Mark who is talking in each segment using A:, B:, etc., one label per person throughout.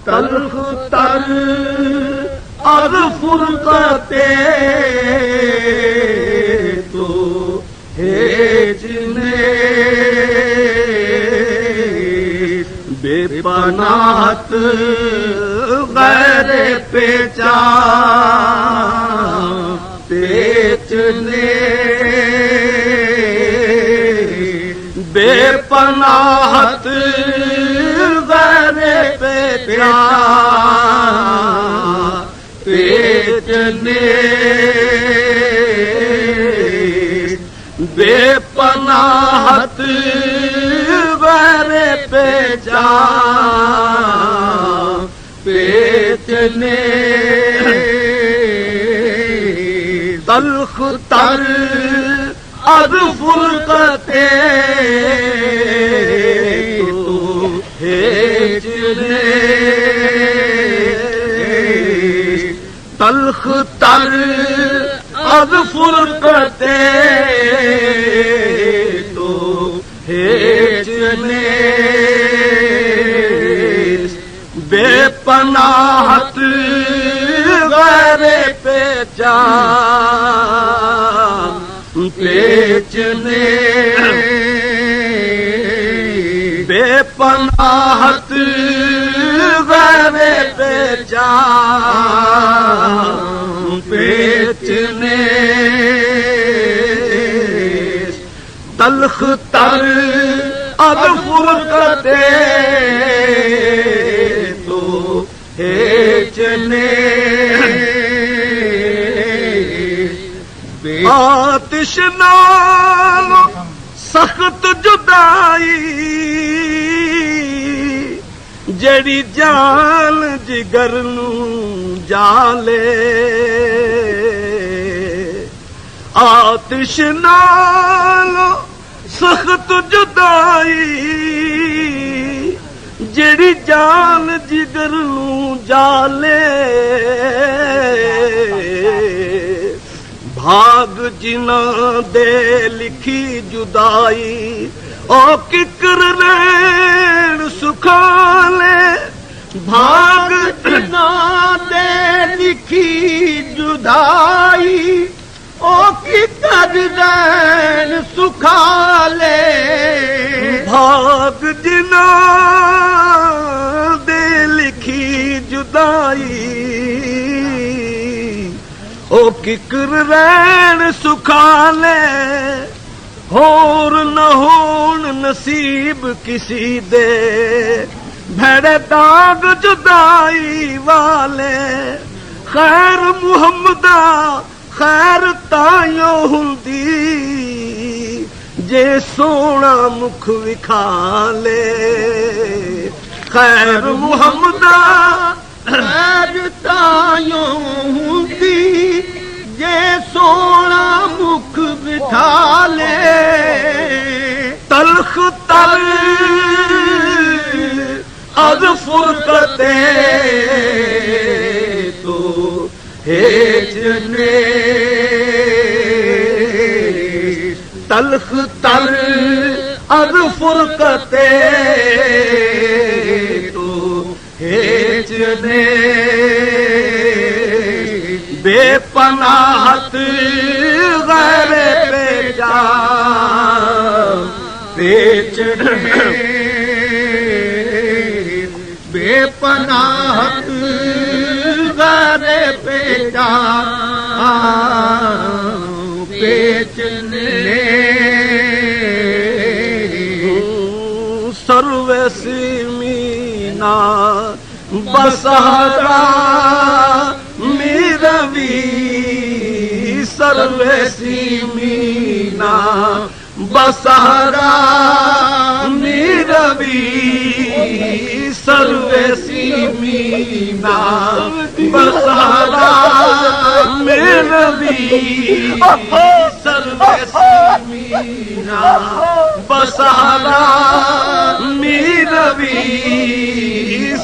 A: तल्ख तर और फुरकते तो हेजने बेपनाहत गैर पेचा पेचने बेपनाहत गैर पेचा पेचने बेपनाहत गैर पेचा पेचने तल्ख तर अब फुरकते तो हेजने तल्ख तर अब फुरकते तो हेजने बेपनाहत गैर पेचा पेचने बेपनाहत गैर पेचा पेचने तल्ख तर अब फुरकते तो हेजने आतिश नालो सख्त जुदाई जड़ी जान जिगर नू जाले आतिश नालो सख्त जुदाई जड़ी जान जिगर नू जाले भाग जिना दे लिखी जुदाई ओ किकर नैन सुखाले भाग जिना दे लिखी जुदाई ओ किकर नैन सुखाले भाग जिना दे लिखी जुदाई ओ किकर रैन सुखाले होर न होन नसीब किसी दे भैड़े दाग जुदाई वाले खैर मुहम्मदा खैर तायो हुंदी जे सोना मुख विखाले खैर मुहम्मदा खैर तायो हुंदी जे सोना मुख विखाले तल्ख तर अब फुरकते तो हेजने तल्ख तर अब फुरकते तो हेजने बेपनाहत गैर पेचा पेचने बेपनाहत गैर पेचा पेचने सर्वसी मीना बसहरा रवि सर्वसी मीना बसहरा रवि सर्वसी मीना बसहरा रवि सर्वसी मीना बसहरा रवि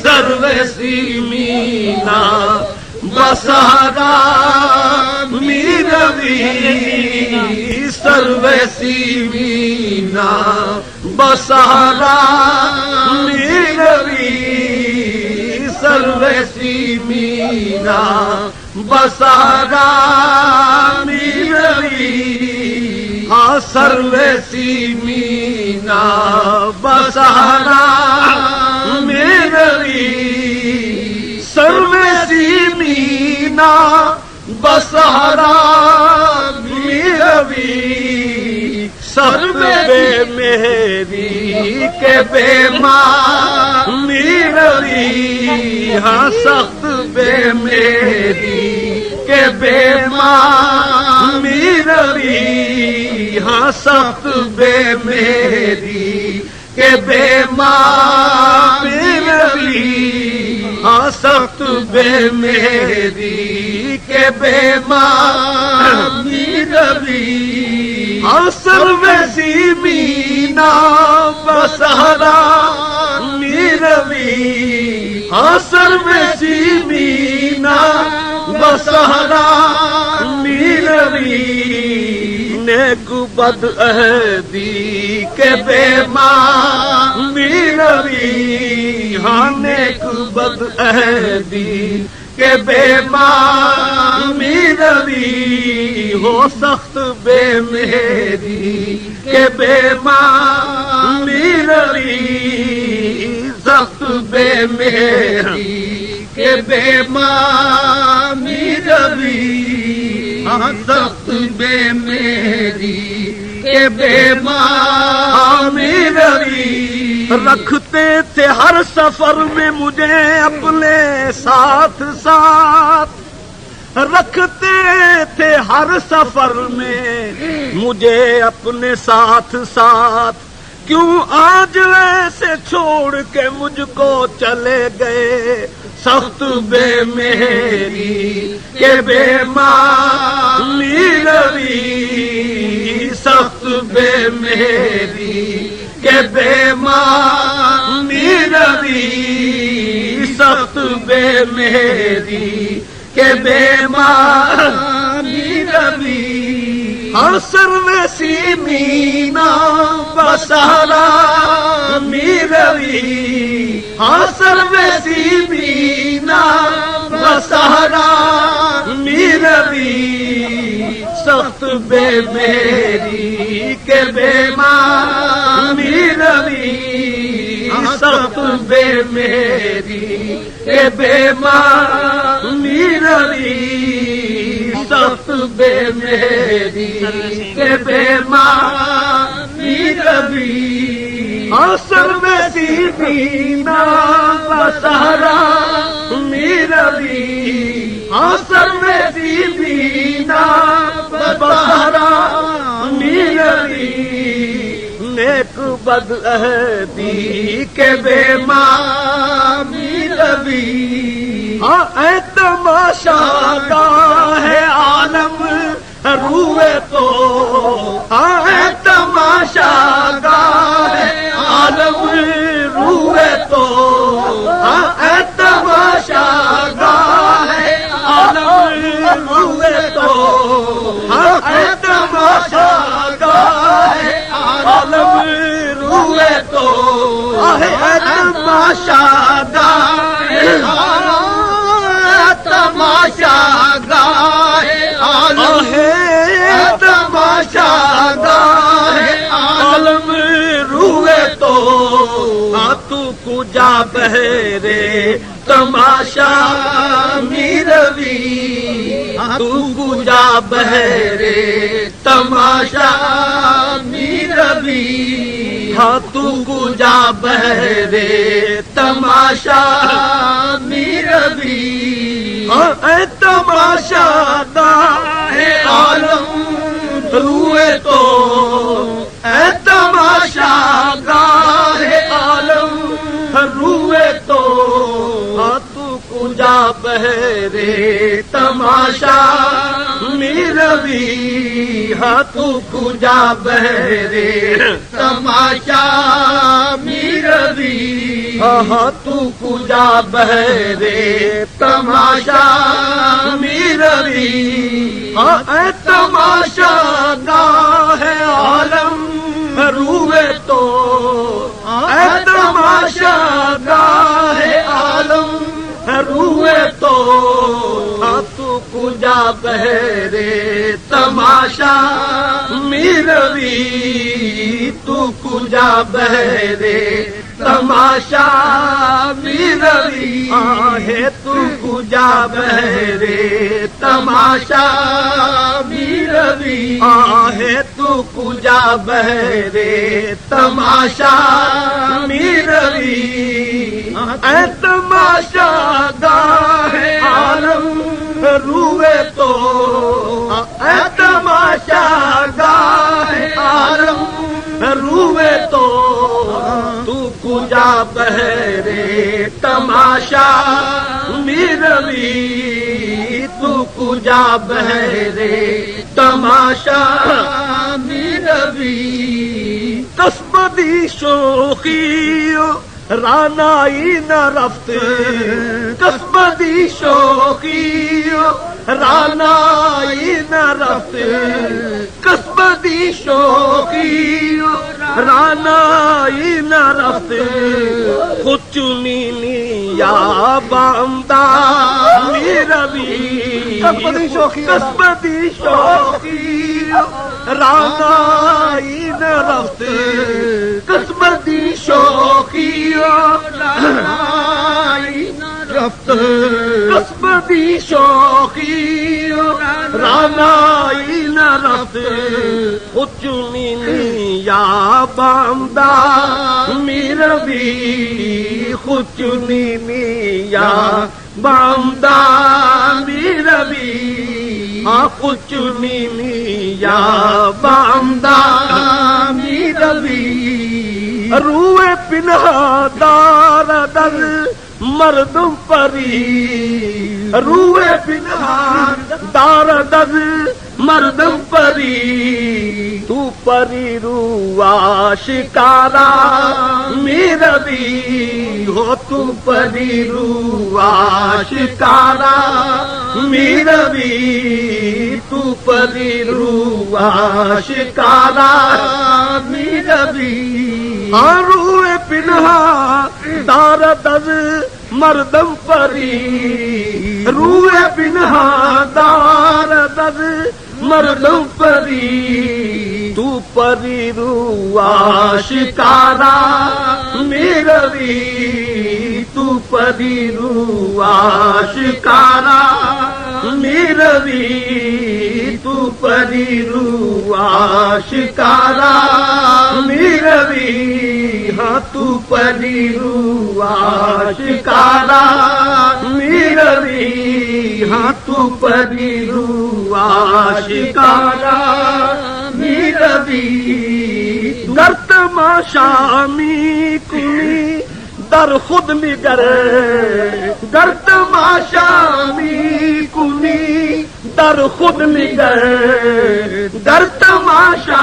A: सर्वसी मीना बसहरा रवि सर्वसी मीना बसहरा रवि मीना बसहरा मीरवी हाँ सर्वेसी मीना बसहरा मीरवी सर्वेसी मीना बसहरा मीरवी सख्त बेमेहरी के बेमां मीरवी हाँ सख्त बेमेहरी के बेमां मीरवी हाँ सख्त बेमेहरी के बेमां मीरवी हाँ सख्त बेमेहरी के बेमां मीरवी हाँ सर्वेसी मीना बसहरा मीरवी हाँ सर्वेसी मीना बसहरा मीरवी नेक बद अहदी के बेमां मीरवी हाँ नेक बद अहदी के बेमां मीरवी हो सख्त बेमेहरी के बेमां मीरवी सख्त बेमेहरी के बेमां मीरवी हाँ सख्त बेमेहरी के बेमां मीरवी रखते थे हर सफर में मुझे अपने साथ साथ रखते थे हर सफर में मुझे अपने साथ साथ क्यों आज ऐसे छोड़ के मुझको चले गए सख्त बेमेहरी के बेमां मीरवी सख्त बेमेहरी के बेमां मीरवी सख्त बेमेहरी के बेमां मीरवी हर सर्वेसी मीना बसहरा मीरवी हर सर्वेसी मीना बसहरा मीरवी सख्त बेमेहरी के बेमां मीरवी सख्त बेमेहरी के बेमां मीरवी सख्त बेमेहरी के बेमां मीरवी सर्वेसी मीना बसहरा मीरवी सर्वेसी मीना बसहरा मीरवी नेक बद अहदी के बेमां मीरवी ऐ तमाशा है आलम रूए तो ऐ तमाशा है आलम रूए तो ऐ तमाशा है आलम रूए तो ऐ तमाशा है आलम रूए तो ऐ तमाशा तमाशा गाहे आलम तमाशा गाहे आलम रूए तो तू कुजा बहरे तमाशा मीरवी तू कुजा बहरे तमाशा मीरवी हाँ तू कुजा बहरे तमाशा मीरवी ऐ तमाशा है आलम रूए तो ऐ तमाशा है आलम रूए तो तू कुजा बहरे तमाशा मीरवी हाँ तू कुजा बहरे तमाशा मीरवी हाँ तू कुजा बहरे तमाशा मीरवी हाँ तमाशा है आलम रूए तो तमाशा है आलम रूए तो बहरे तमाशा मीरवी तू कुजा बहरे तमाशा मीरवी आहे तू कुजा बहरे तमाशा मीरवी आहे तू कुजा बहरे तमाशा मीरवी ऐ तमाशा गाहे आलम रूए तो ऐ तमाशा गाहे आलम रूए तो तू कुजा बहरे तमाशा मीरवी तू कुजा बहरे तमाशा मीरवी कसबदी शोखी रानाई न रफ्त कसबदी शोखी रानाई न रफ्त कसबदी शोखी रानाई न रफ्त खुचुनी या बामदा मीरवी कसबदी शोखी रानाई न रफ्त कसबदी शोखी कसबदी शोखी रानाई न रफ्त खुचुनी या बामदा मीरवी खुचुनी या बामदा मीरवी खुचुनी या बामदा मीरवी रूए पिन्हा दार दर मर्दम परी रूए पिन्हा दार दर मर्दम परी तू परी रुआ शिकारा मीरवी हो तू परी रुआ शिकारा मीरवी तू परी रुआ शिकारा मीरवी रूए पिन्हा दार दर मर्दम परी रूए पिन्हा दार दर मर्दम परी तू परी रुआ शिकारा मीरवी तू परी रुआ शिकारा मीरवी तू परी रुआ शिकारा मीरवी हाँ तू परी रुआ शिकारा मीरवी हाँ तू परी रुआ शिकारा मीरवी गर तमाशा मी कुनी दर खुद निगर गर तमाशा मी कुनी दर खुद निगर गर तमाशा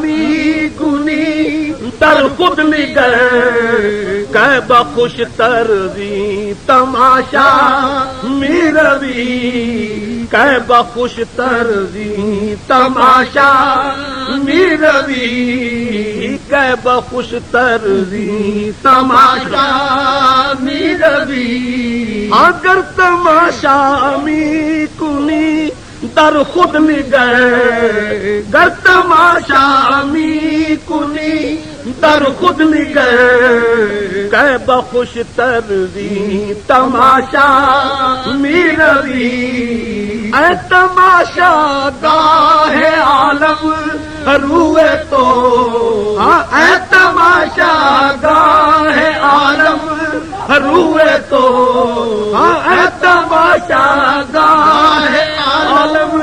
A: मी कुनी दर खुद निगर कै बखुश तरवी तमाशा मीरवी कै बखुश तरवी तमाशा मीरवी कै बखुश तरवी तमाशा मीरवी अगर तमाशा मी कुनी दर खुद निगर गर तमाशा मी कुनी दर खुद निगर कै बखुश तरवी तमाशा मीरवी ऐ तमाशा गाहे आलम रूए तो ऐ तमाशा गाहे आलम रूए तो ऐ तमाशा गाहे आलम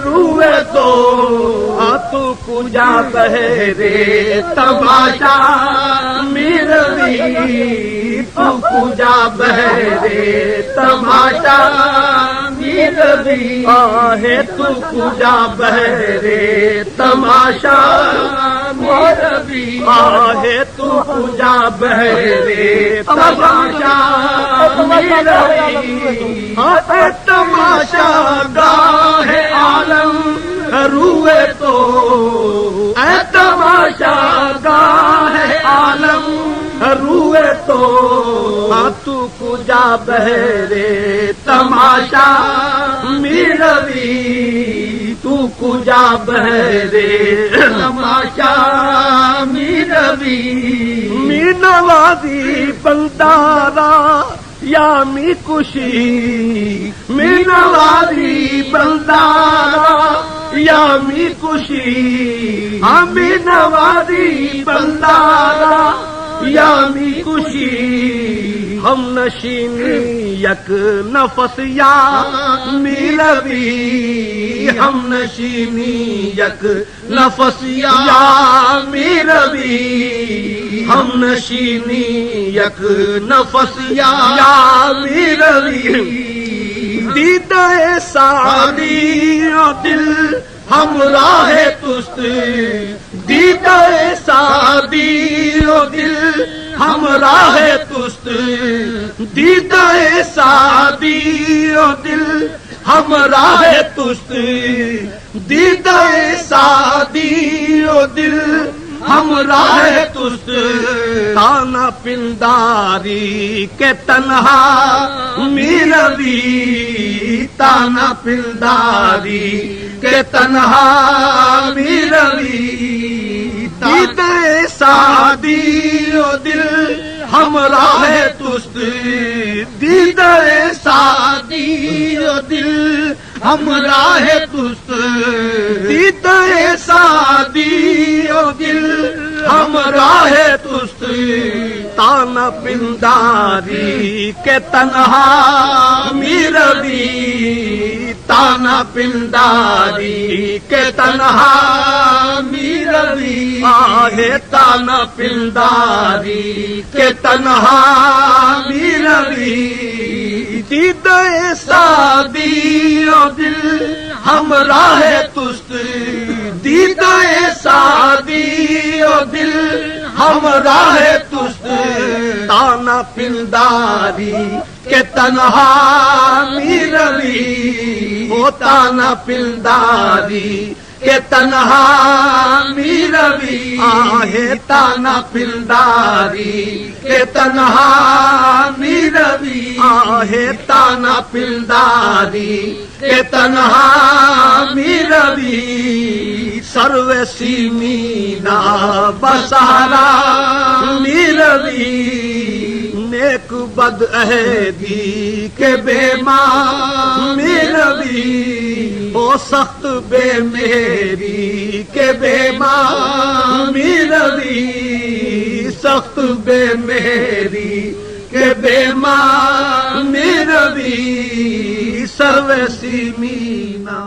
A: रूए तो तू कुजा बहरे तमाशा मीरवी तू कुजा बहरे तमाशा मीरवी आहे तू कुजा बहरे तमाशा मीरवी आहे तू कुजा बहरे तमाशा मीरवी आहे तमाशा गाहे आलम रूए तो ऐ तमाशा गाहे आलम रूए तो तू कुजा बहरे तमाशा मीरवी तू कुजा बहरे तमाशा मीरवी मीनवादी बंदारा या मी कुशी मीनवादी बंदारा या मी कुशी मीनवादी बंदारा या मी कुशी हम नशीनी यक नफस या मीरवी हम नशीनी यक नफस या मीरवी हम नशीनी यक नफस या मीरवी दीदाए सादी दिल हमराह तुस्त दीदाए सादी दिल हमराह तुस्त दीदाए सादी दिल हमराह तुस्त दीदाए सादी दिल हमराह तुस्त ताना पिंदारी के तन्हा मीरवी ताना पिंदारी के तन्हा मीरवी दीदाए सादी दिल हमराह तुस्त दीदाए सादी दिल हमराह तुस्त दीदाए सादी दिल हमराह तुस्त ताना पिंदारी के तन्हा मीरवी ताना पिंदारी के तन्हा मीरवी आहे ताना पिंदारी के तन्हा मीरवी दीदाए सादी दिल हमराह तुस्त दीदाए सादी दिल हमराह तुस्त ताना पिंदारी के तन्हा मीरवी ओ ताना पिंदारी के तन्हा मीरवी आहे ताना पिंदारी के तन्हा मीरवी आहे ताना पिंदारी के तन्हा मीरवी सर्वसी मीना बसहारा मीरवी नेक बद अहदी के बेमा मीरवी ओ सख्त बेमेरी के बेमा मीरवी सख्त बेमेरी के बेमा मीरवी सर्वसी मीना।